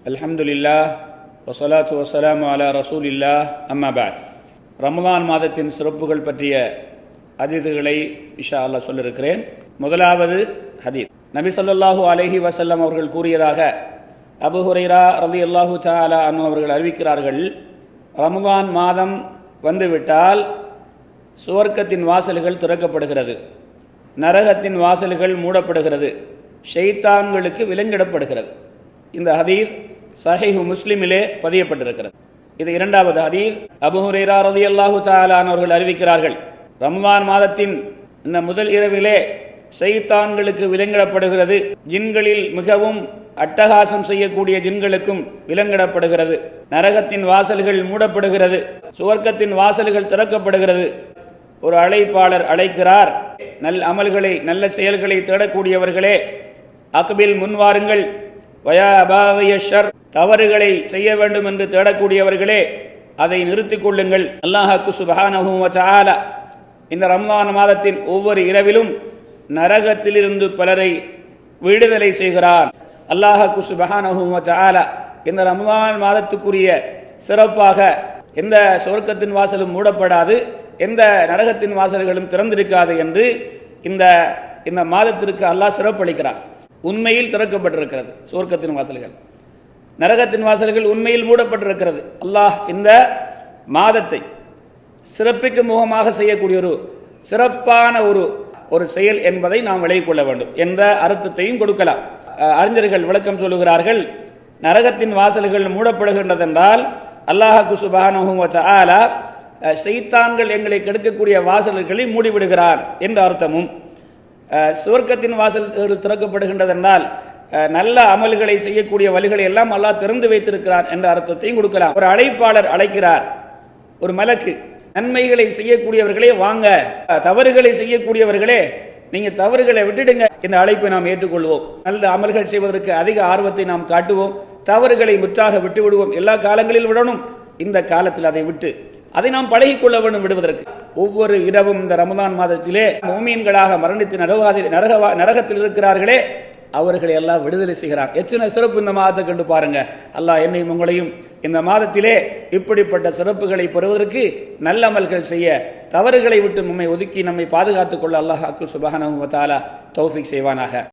அல்ஹம்துலில்லாஹ் வஸ்ஸலாத்து வஸ்ஸலாமு அலா ரசூலில்லாஹ் அம்மா பஅத். ரமலான் மாதத்தின் சிறப்புகள் பற்றிய ஹதீதுகளை இன்ஷா அல்லாஹ் சொல்லியிருக்கிறேன். முதலாவது ஹதீத், நபி ஸல்லல்லாஹு அலைஹி வஸல்லம் அவர்கள் கூறியதாக அபூ ஹுரைரா ரலியல்லாஹு தஆலா அன்ஹு அவர்கள் அறிவிக்கிறார்கள், ரமலான் மாதம் வந்துவிட்டால் சுவர்க்கத்தின் வாசல்கள் திறக்கப்படுகிறது, நரகத்தின் வாசல்கள் மூடப்படுகிறது, ஷைத்தான்களுக்கு விலங்கிடப்படுகிறது. இந்த ஹதீஸ் சஹீஹ் முஸ்லிமிலே பதியப்பட்டிருக்கிறது. இது இரண்டாவது ஹதீஸ். அபூ ஹுரைரா ரலியல்லாஹு தஆலா அவர்கள் அறிவிக்கிறார்கள், ரமலான் மாதத்தின் இந்த முதல் இரவிலே ஷைத்தான்களுக்கு விலங்கிடப்படுகிறது, ஜின்களில் மிகவும் அட்டகாசம் செய்யக்கூடிய ஜின்களுக்கும் விலங்கிடப்படுகிறது, நரகத்தின் வாசல்கள் மூடப்படுகிறது, சுவர்க்கத்தின் வாசல்கள் திறக்கப்படுகிறது. ஒரு அழைப்பாளர் அழைக்கிறார், நல் அமல்களை நல்ல செயல்களை தேடக்கூடியவர்களே அக்பில் முன்வாருங்கள், வயா அபாகிய ஷர் தவறுகளை செய்ய வேண்டும் என்று தேடக்கூடியவர்களே அதை நிறுத்திக் கொள்ளுங்கள். அல்லாஹ் சுப்ஹானஹு வ தஆலா இந்த ரமலான் மாதத்தின் ஒவ்வொரு இரவிலும் நரகத்திலிருந்து பலரை விடுதலை செய்கிறான். அல்லாஹ் சுப்ஹானஹு வ தஆலா இந்த ரமலான் மாதத்துக்குரிய சிறப்பாக எந்த சொர்க்கத்தின் வாசலும் மூடப்படாது, எந்த நரகத்தின் வாசல்களும் திறந்திருக்காது என்று இந்த மாதத்திற்கு அல்லாஹ் சிறப்பளிக்கிறார். உண்மையில் திறக்கப்பட்டிருக்கிறது சொர்க்கத்தின் வாசல்கள், நரகத்தின் வாசல்கள் உண்மையில் மூடப்பட்டிருக்கிறது. அல்லாஹ் இந்த மாதத்தை சிறப்பிக்கும் முகமாக செய்யக்கூடிய ஒரு சிறப்பான ஒரு செயல் என்பதை நாம் விளங்கிக் கொள்ள வேண்டும் என்ற அர்த்தத்தையும் கொடுக்கலாம். அறிஞர்கள் விளக்கம் சொல்லுகிறார்கள், நரகத்தின் வாசல்கள் மூடப்படுகின்றதென்றால் அல்லாஹ் சுப்ஹானஹு வ தஆலா ஷைத்தான்கள் எங்களை கெடுக்கக்கூடிய வாசல்களை மூடிவிடுகிறான் என்ற அர்த்தமும், சுவர்க்கத்தின் வாசல்கள் திறக்கப்படுகின்றதென்றால் நல்ல அமல்களை செய்யக்கூடிய வழிகளை எல்லாம் அல்லாஹ் திறந்து வைத்திருக்கிறான் என்ற அர்த்தத்தையும் கொடுக்கலாம். ஒரு அழைப்பாளர் அழைக்கிறார், ஒரு மலக்கு, நன்மைகளை செய்யக்கூடியவர்களே வாங்க, தவறுகளை செய்யக்கூடியவர்களே நீங்க தவறுகளை விட்டுடுங்க, இந்த அழைப்பை நாம் ஏற்றுக்கொள்வோம், நல்ல அமல்கள் செய்வதற்கு அதிக ஆர்வத்தை நாம் காட்டுவோம், தவறுகளை முற்றாக விட்டு விடுவோம். எல்லா காலங்களில் விடணும், இந்த காலத்தில் அதை விட்டு அதை நாம் பழகிக்கொள்ள வேண்டும் விடுவதற்கு. ஒவ்வொரு இரவும் இந்த ரமலான் மாதத்திலே முஃமின்களாக மரணித்து நரகத்தில் இருக்கிறார்களே அவர்களை எல்லாம் விடுதலை செய்கிறான். எத்தனை சிறப்பு இந்த மாதத்தை கண்டு பாருங்க. அல்லாஹ் என்னையும் உங்களையும் இந்த மாதத்திலே இப்படிப்பட்ட சிறப்புகளை பெறுவதற்கு நல்ல அமல்கள் செய்ய, தவறுகளை விட்டு நம்மை ஒதுக்கி நம்மை பாதுகாத்துக் கொள்ள அல்லாஹ் சுப்ஹானஹு வ தஆலா தௌஃபீக் செய்வானாக.